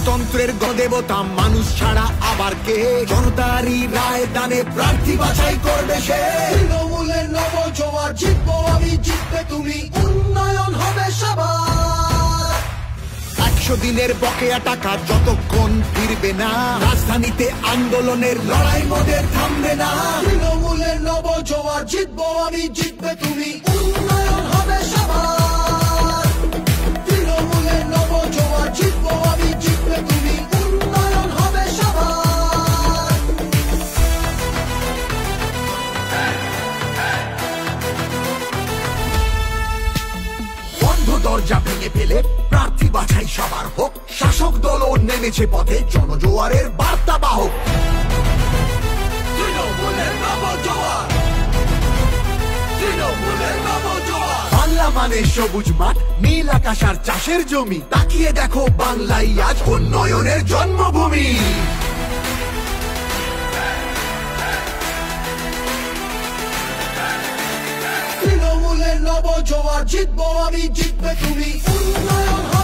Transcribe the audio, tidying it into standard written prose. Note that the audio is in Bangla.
গণতন্ত্রের গণদেবতা মানুষ ছাড়া আবার কে? জনতারই রায় দানে প্রার্থী বাছাই করবে সে। তৃণমূলের নবজোয়ার, জিতবো আমি জিতবে তুমি, উন্নয়ন হবে সবার। 100 দিনের বকেয়া টাকা যতক্ষণ ফিরবে না, রাজধানীতে আন্দোলনের লড়াই মোদের থামবে না। তৃণমূলের নবজোয়ার, জিতবো আমি জিতবে তুমি, উন্নয়ন হবে সবার। তৃণমূলের নবজোয়ার, জিতবো আমি জিতবে তুমি, উন্নয়ন হবে সবার। বন্ধ দরজা ভেঙে ফেলে প্রার্থী বাছাই সবার হোক। শাসক দলও নেমেছে পথে, জনজোয়ারের বার্তা বাহক। তৃণমূলের নবজোয়ার, তৃণমূলের নবজোয়ার। বাংলা মানে সবুজ মাঠ, নীল আকাশ আর চাষের জমি। তাকিয়ে দেখো বাংলাই আজ উন্নয়নের জন্মভূমি। তৃণমূলের নবজোয়ার, জিতবো আমি জিতবে তুমি, উন্নয়ন হবে